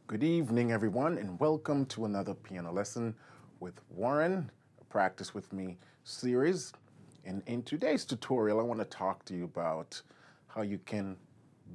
Good evening, everyone, and welcome to another piano lesson with Warren, a Practice With Me series. And in today's tutorial, I want to talk to you about how you can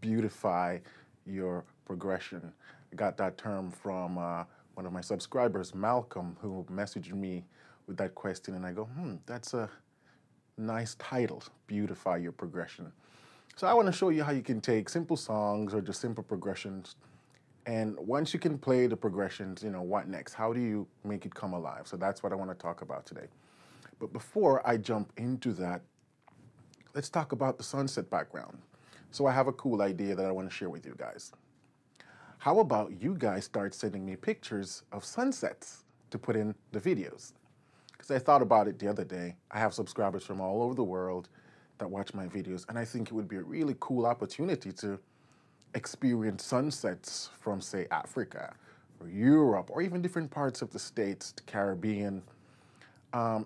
beautify your progression. I got that term from one of my subscribers, Malcolm, who messaged me with that question, and I go, that's a nice title, Beautify Your Progression. So I want to show you how you can take simple songs or just simple progressions, and once you can play the progressions, what next? How do you make it come alive? So that's what I want to talk about today. But before I jump into that, let's talk about the sunset background. So I have a cool idea that I want to share with you guys. How about you guys start sending me pictures of sunsets to put in the videos? Because I thought about it the other day. I have subscribers from all over the world that watch my videos, and I think it would be a really cool opportunity to experience sunsets from, say, Africa or Europe or even different parts of the States, the Caribbean.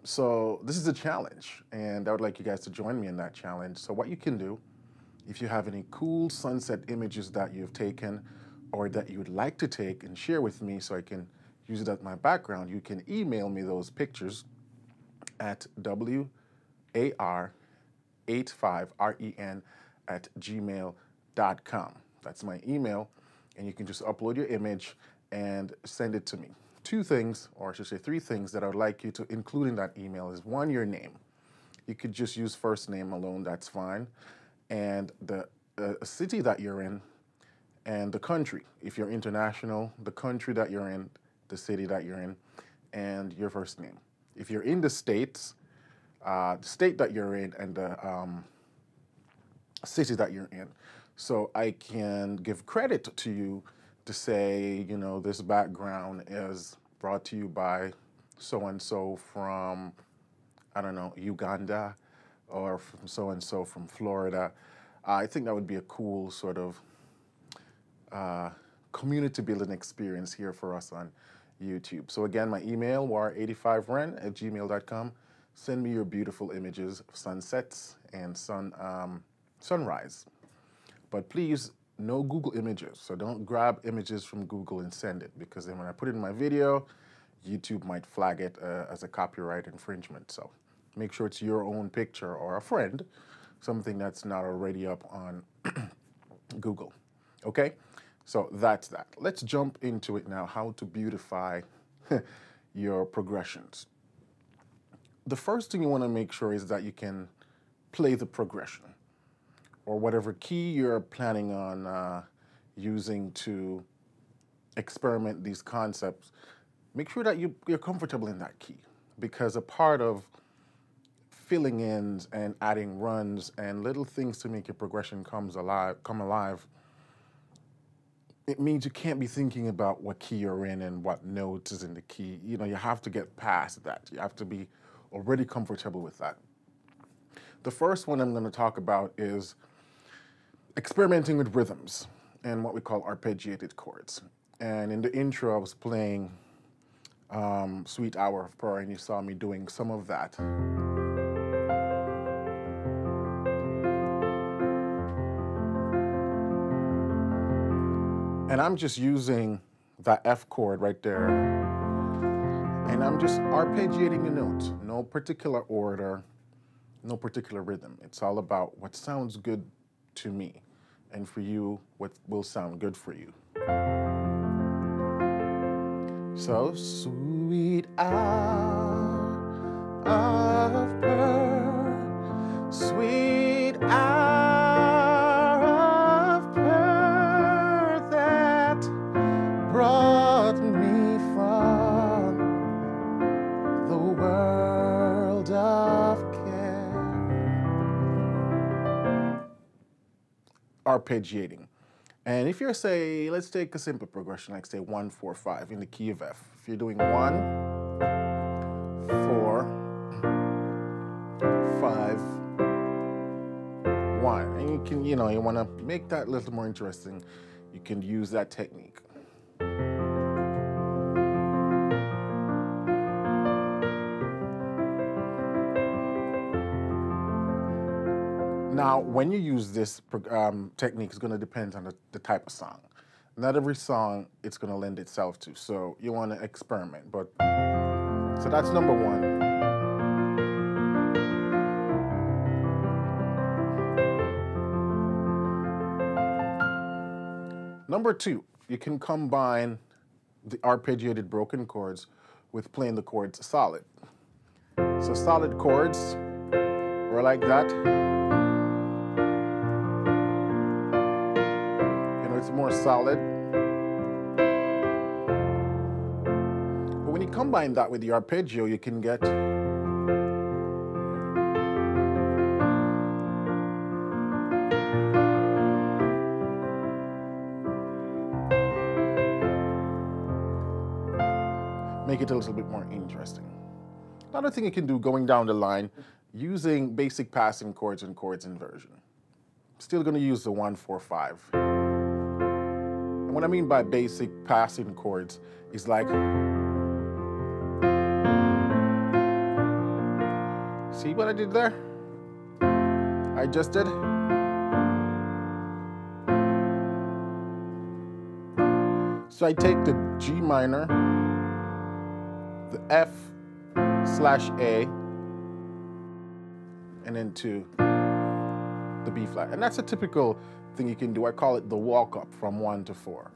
So this is a challenge, and I would like you guys to join me in that challenge. So what you can do, if you have any cool sunset images that you've taken or that you would like to take and share with me so I can use it as my background, you can email me those pictures at war85ren@gmail.com. That's my email, and you can just upload your image and send it to me. Two things, or I should say three things, that I would like you to include in that email is, one, your name. You could just use first name alone, that's fine. And the city that you're in and the country. If you're international, the country that you're in, the city that you're in, and your first name. If you're in the States, the state that you're in and the city that you're in. So I can give credit to you to say, this background is brought to you by so-and-so from, I don't know, Uganda, or from so-and-so from Florida. I think that would be a cool sort of community building experience here for us on YouTube. So again, my email, war85ren@gmail.com. Send me your beautiful images of sunsets and sunrise. But please, no Google images. So don't grab images from Google and send it, because then when I put it in my video, YouTube might flag it as a copyright infringement. So make sure it's your own picture or a friend, something that's not already up on Google. Okay? So that's that. Let's jump into it now, how to beautify your progressions. The first thing you want to make sure is that you can play the progression, or whatever key you're planning on using to experiment these concepts. Make sure that you're comfortable in that key, because a part of filling in and adding runs and little things to make your progression come alive, it means you can't be thinking about what key you're in and what notes is in the key. You have to get past that. You have to be already comfortable with that. The first one I'm going to talk about is experimenting with rhythms and what we call arpeggiated chords. And in the intro, I was playing Sweet Hour of Prayer, and you saw me doing some of that. And I'm just using that F chord right there, and I'm just arpeggiating the notes. No particular order, no particular rhythm. It's all about what sounds good to me, and for you, what will sound good for you. So, sweet hour of pearl, sweet hour of pearl that brought me from the world of care. Arpeggiating. And if you're, say, let's take a simple progression, like say 1, 4, 5 in the key of F. If you're doing 1, 4, 5, 1, and you can, you want to make that a little more interesting, you can use that technique. Now, when you use this technique, it's going to depend on the type of song. Not every song it's going to lend itself to, so you want to experiment. But so that's number one. Number two, you can combine the arpeggiated broken chords with playing the chords solid. So solid chords, or like that. You know, it's more solid. But when you combine that with the arpeggio, you can get make it a little bit more interesting. Another thing you can do going down the line, using basic passing chords and chords inversion. Still going to use the 1-4-5. And what I mean by basic passing chords is like, see what I did there? I adjusted. So I take the G minor, the F/A, and then to the B flat. And that's a typical thing you can do. I call it the walk up from 1 to 4.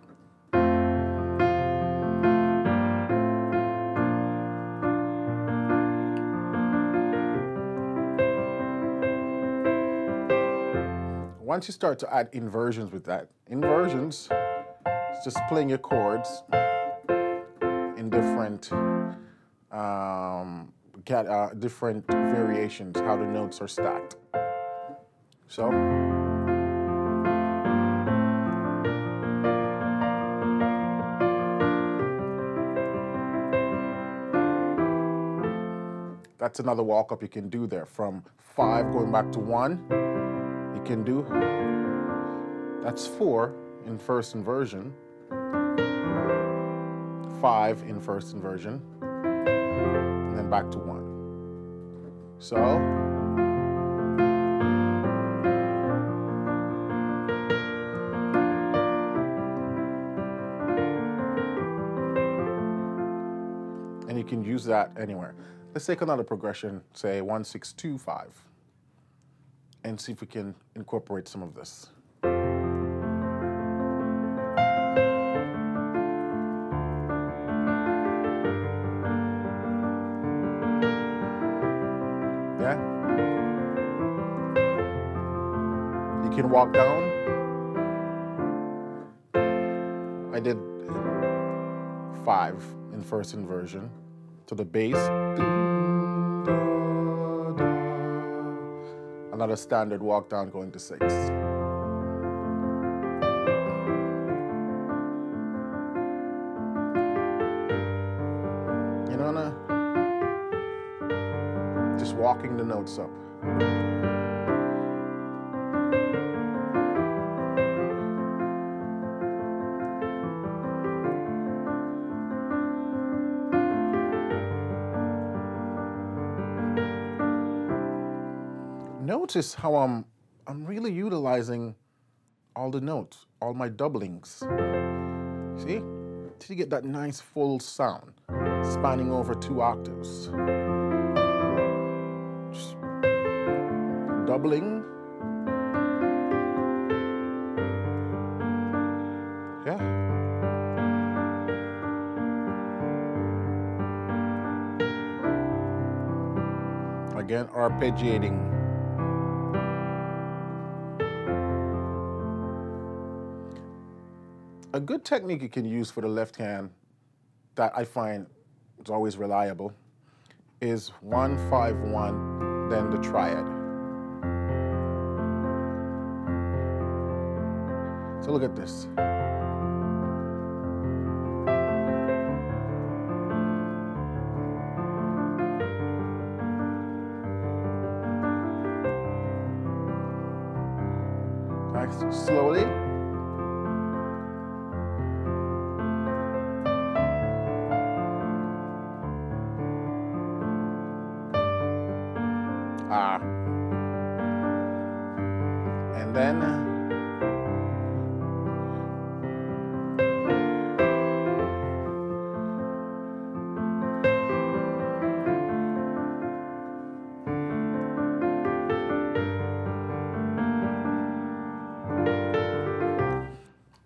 Once you start to add inversions with that, inversions is just playing your chords in different different variations, how the notes are stacked. So that's another walk up you can do there. From 5 going back to 1, you can do, that's 4 in first inversion, 5 in first inversion, and then back to 1. So and you can use that anywhere. Let's take another progression, say 1-6-2-5, and see if we can incorporate some of this. Yeah? You can walk down. I did 5 in first inversion to the bass. Another standard walk down going to 6. You know, just walking the notes up. Notice how I'm really utilizing all the notes, all my doublings. See? Till you get that nice full sound, spanning over 2 octaves. Just doubling. Yeah. Again, arpeggiating. A good technique you can use for the left hand that I find is always reliable is 1-5-1, then the triad. So look at this. Nice, slowly. And then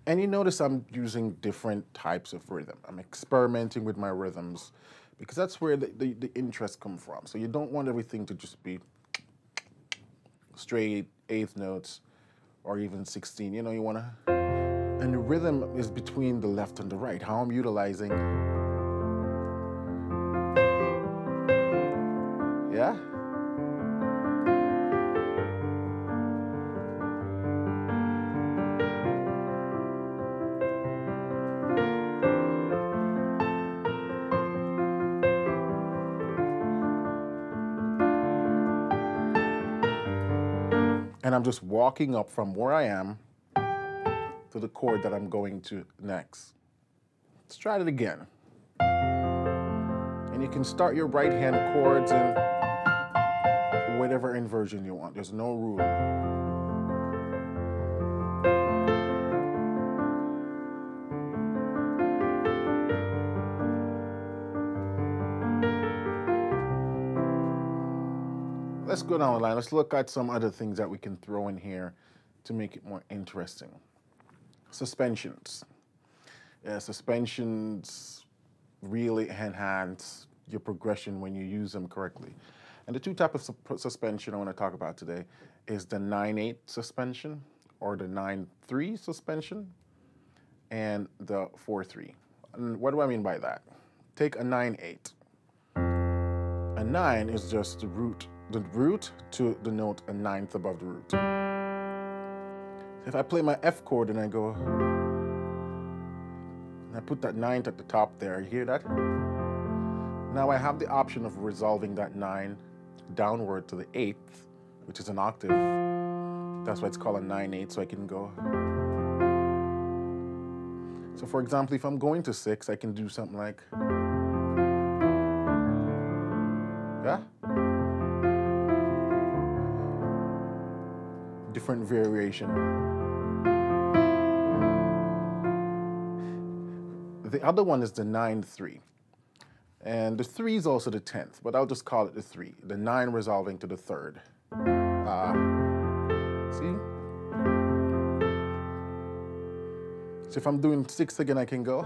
And you notice I'm using different types of rhythm. I'm experimenting with my rhythms because that's where the interest comes from. So you don't want everything to just be straight eighth notes or even 16. You know, you want to, and the rhythm is between the left and the right, how I'm utilizing. Yeah? And I'm just walking up from where I am to the chord that I'm going to next. Let's try it again. And you can start your right hand chords in whatever inversion you want. There's no rule. Let's go down the line. Let's look at some other things that we can throw in here to make it more interesting. Suspensions. Yeah, suspensions really enhance your progression when you use them correctly. And the two types of suspension I want to talk about today is the 9/8 suspension or the 9/3 suspension and the 4/3. And what do I mean by that? Take a 9/8. A 9 is just the root to the note a ninth above the root. If I play my F chord and I go, and I put that ninth at the top there, you hear that? Now I have the option of resolving that 9 downward to the 8th, which is an octave. That's why it's called a 9/8, so I can go. So for example, if I'm going to 6, I can do something like, yeah? Different variation. The other one is the 9/3. And the 3 is also the 10th, but I'll just call it the 3. The 9 resolving to the 3rd. See? So if I'm doing 6 again, I can go.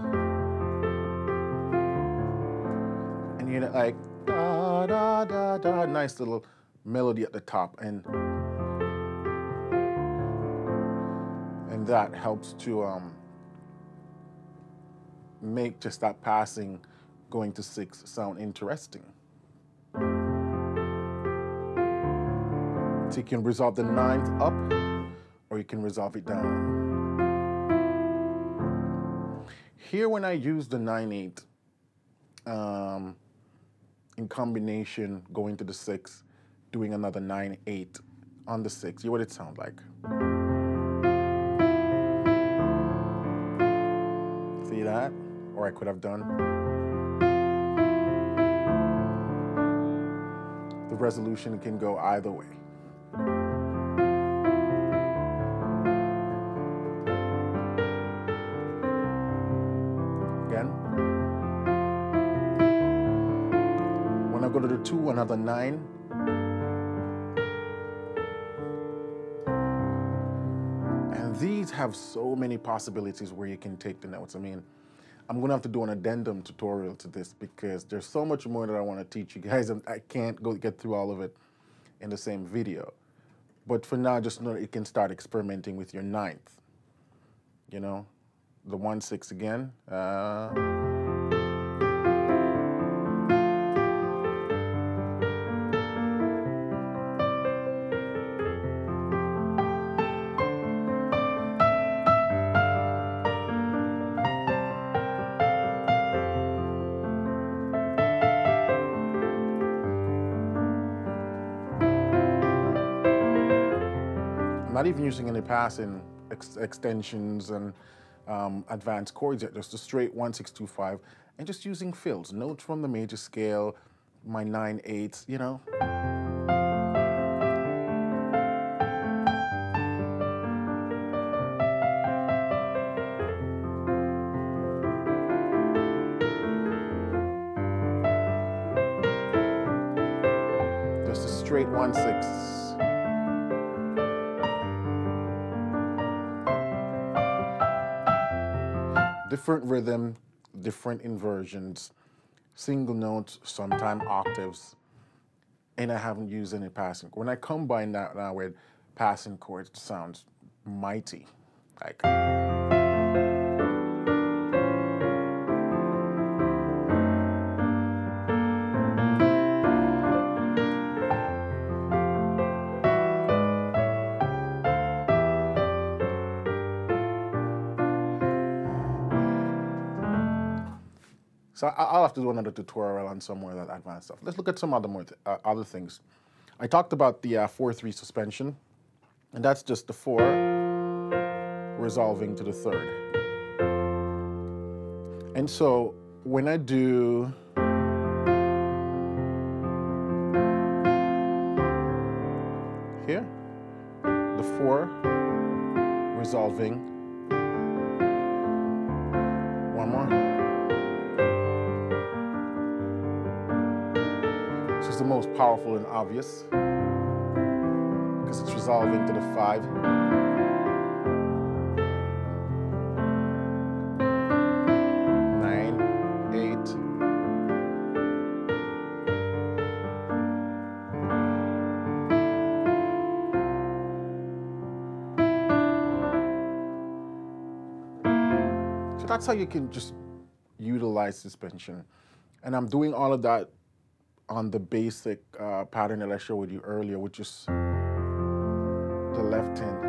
And you know, like, da, da, da, da, nice little melody at the top. And that helps to make just that passing going to 6 sound interesting. So you can resolve the 9th up, or you can resolve it down. Here when I use the 9/8 in combination going to the 6, doing another 9/8 on the 6, hear what it sounds like. See that? Or I could have done. The resolution can go either way. Again. When I go to the 2, another 9. And these have so many possibilities where you can take the notes. I mean, I'm gonna have to do an addendum tutorial to this because there's so much more that I want to teach you guys, and I can't get through all of it in the same video. But for now, just know that you can start experimenting with your 9th. You know, the 1/6 again. Not even using any passing extensions and advanced chords yet, just a straight 1/6-2-5, and just using fills, notes from the major scale, my 9/8, you know. Just a straight 1/6. different rhythm, different inversions, single notes, sometimes octaves, and I haven't used any passing. When I combine that now with passing chords, it sounds mighty. Like, so I'll have to do another tutorial on some more of that advanced stuff. Let's look at some other things. I talked about the 4/3 suspension, and that's just the 4 resolving to the 3rd. And so when I do here, the 4 resolving, one more. This is the most powerful and obvious because it's resolving to the 5. That's how you can just utilize suspension. And I'm doing all of that on the basic pattern that I showed you earlier, which is the left hand.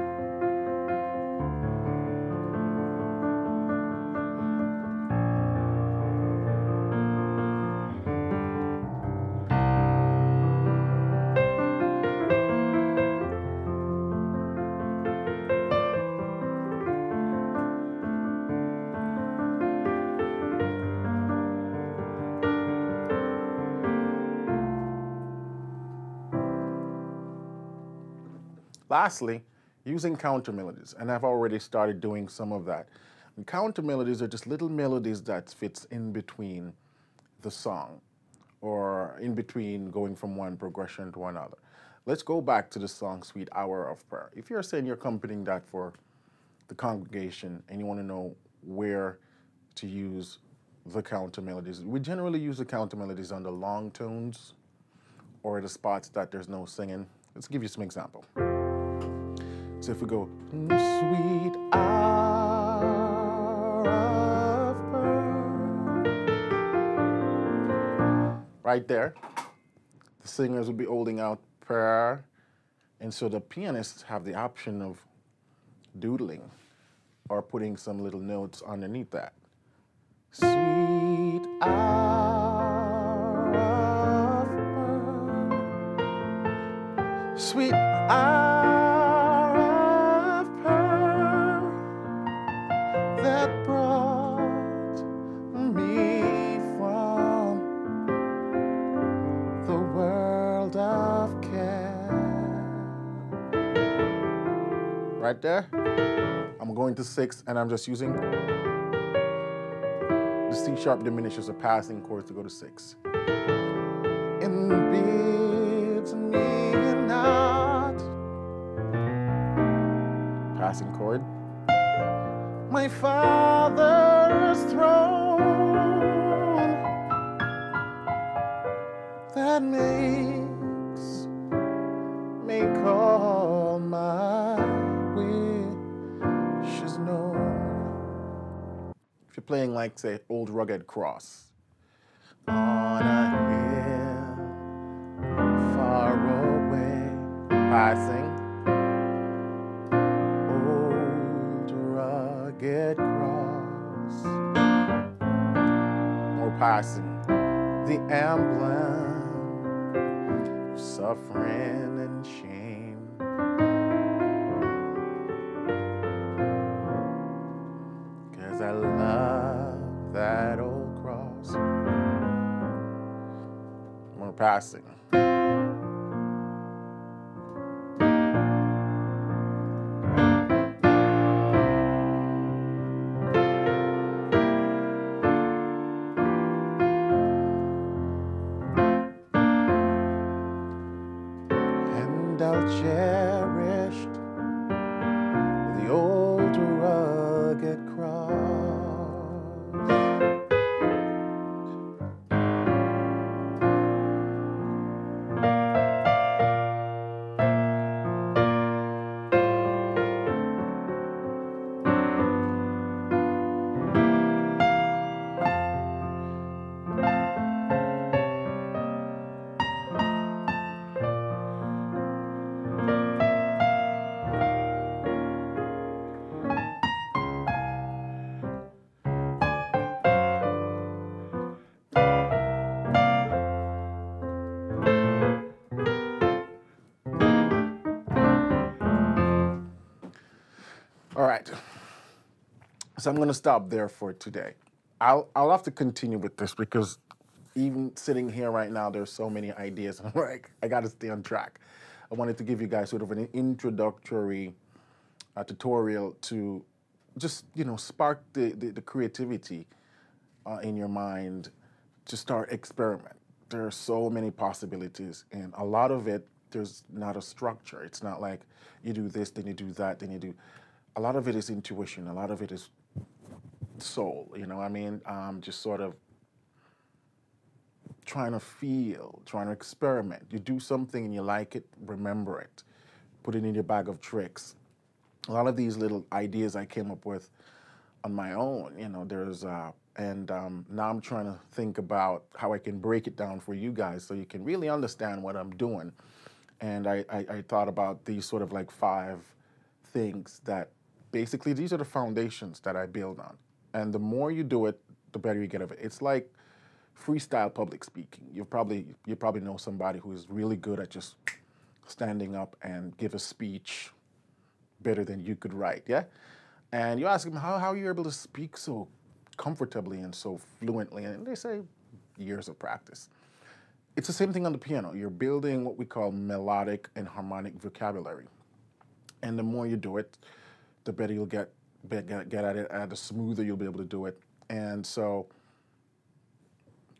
Lastly, using counter melodies, and I've already started doing some of that. And counter melodies are just little melodies that fits in between the song, or in between going from one progression to another. Let's go back to the song Sweet Hour of Prayer. If you're saying you're accompanying that for the congregation and you want to know where to use the counter melodies, we generally use the counter melodies on the long tones or the spots that there's no singing. Let's give you some example. So if we go, sweet hour of prayer, right there, the singers will be holding out prayer, and so the pianists have the option of doodling or putting some little notes underneath that. Sweet hour of prayer, sweet hour that brought me from the world of care. Right there, I'm going to 6, and I'm just using the C sharp diminishes a passing chord to go to 6. And bids me not, passing chord, my Father's throne that makes me call my wishes known. If you're playing like, say, Old Rugged Cross, on a hill far away, passing, get cross, or passing, the emblem of suffering and shame. 'Cause I love that old cross. More passing. I'll cherish the old rugged cross. So I'm going to stop there for today. I'll have to continue with this because even sitting here right now, there's so many ideas. I'm like, I got to stay on track. I wanted to give you guys sort of an introductory tutorial to just, spark the creativity in your mind to start experiment. There are so many possibilities, and a lot of it, there's not a structure. It's not like you do this, then you do that, then you do. A lot of it is intuition. A lot of it is soul, just sort of trying to feel, trying to experiment. You do something and you like it, remember it. Put it in your bag of tricks. A lot of these little ideas I came up with on my own, now I'm trying to think about how I can break it down for you guys so you can really understand what I'm doing. And I thought about these sort of like 5 things that basically these are the foundations that I build on. And the more you do it, the better you get of it. It's like freestyle public speaking. You probably know somebody who is really good at just standing up and give a speech better than you could write, yeah? And you ask them, how are you able to speak so comfortably and so fluently? And they say, years of practice. It's the same thing on the piano. You're building what we call melodic and harmonic vocabulary. And the more you do it, the better you'll get at it, and the smoother you'll be able to do it. And so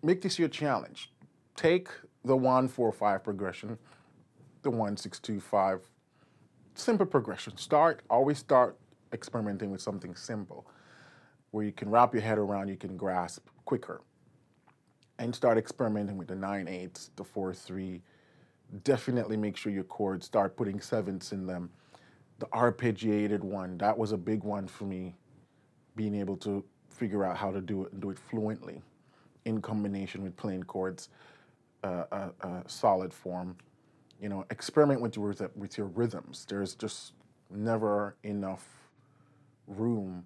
make this your challenge. Take the 1-4-5 progression, the 1-6-2-5, simple progression. Always start experimenting with something simple where you can wrap your head around, you can grasp quicker. And start experimenting with the 9/8, the 4/3. Definitely make sure your chords, start putting 7ths in them. The arpeggiated one, that was a big one for me, being able to figure out how to do it and do it fluently in combination with playing chords, solid form. Experiment with your rhythms. There's just never enough room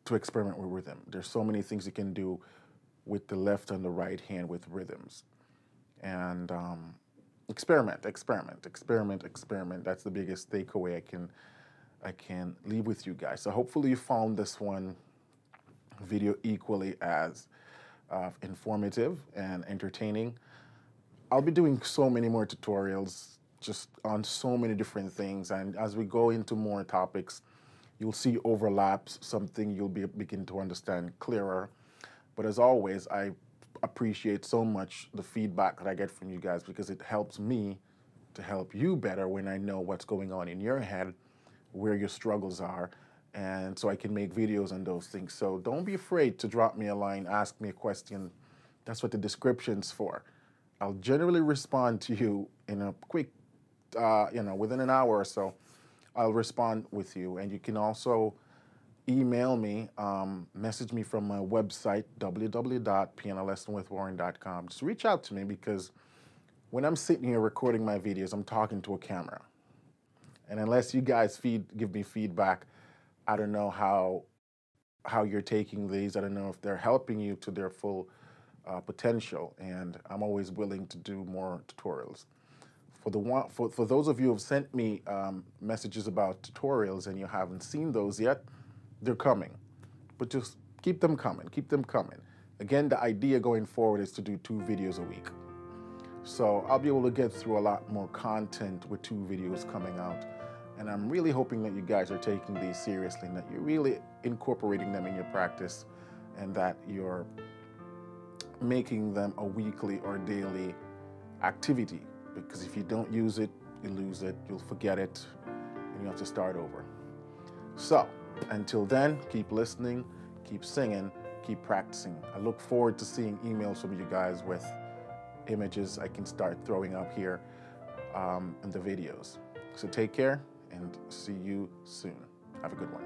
to experiment with rhythm. There's so many things you can do with the left and the right hand with rhythms. And experiment. That's the biggest takeaway I can leave with you guys. So hopefully you found this one video equally as informative and entertaining. I'll be doing so many more tutorials just on so many different things, and as we go into more topics, you'll see overlaps, something you'll begin to understand clearer. But as always, I appreciate so much the feedback that I get from you guys because it helps me to help you better when I know what's going on in your head, where your struggles are, and so I can make videos on those things. So don't be afraid to drop me a line, ask me a question. That's what the description's for. I'll generally respond to you in a quick, within an hour or so. I'll respond with you, and you can also email me, message me from my website, www.pianolessonwithwarren.com. Just reach out to me because when I'm sitting here recording my videos, I'm talking to a camera. And unless you guys give me feedback, I don't know how you're taking these. I don't know if they're helping you to their full potential. And I'm always willing to do more tutorials. For those of you who have sent me messages about tutorials and you haven't seen those yet, they're coming. But just keep them coming, keep them coming. Again, the idea going forward is to do 2 videos a week. So I'll be able to get through a lot more content with 2 videos coming out. And I'm really hoping that you guys are taking these seriously and that you're really incorporating them in your practice and that you're making them a weekly or daily activity. Because if you don't use it, you lose it, you'll forget it, and you have to start over. So, until then, keep listening, keep singing, keep practicing. I look forward to seeing emails from you guys with images I can start throwing up here in the videos. So take care and see you soon. Have a good one.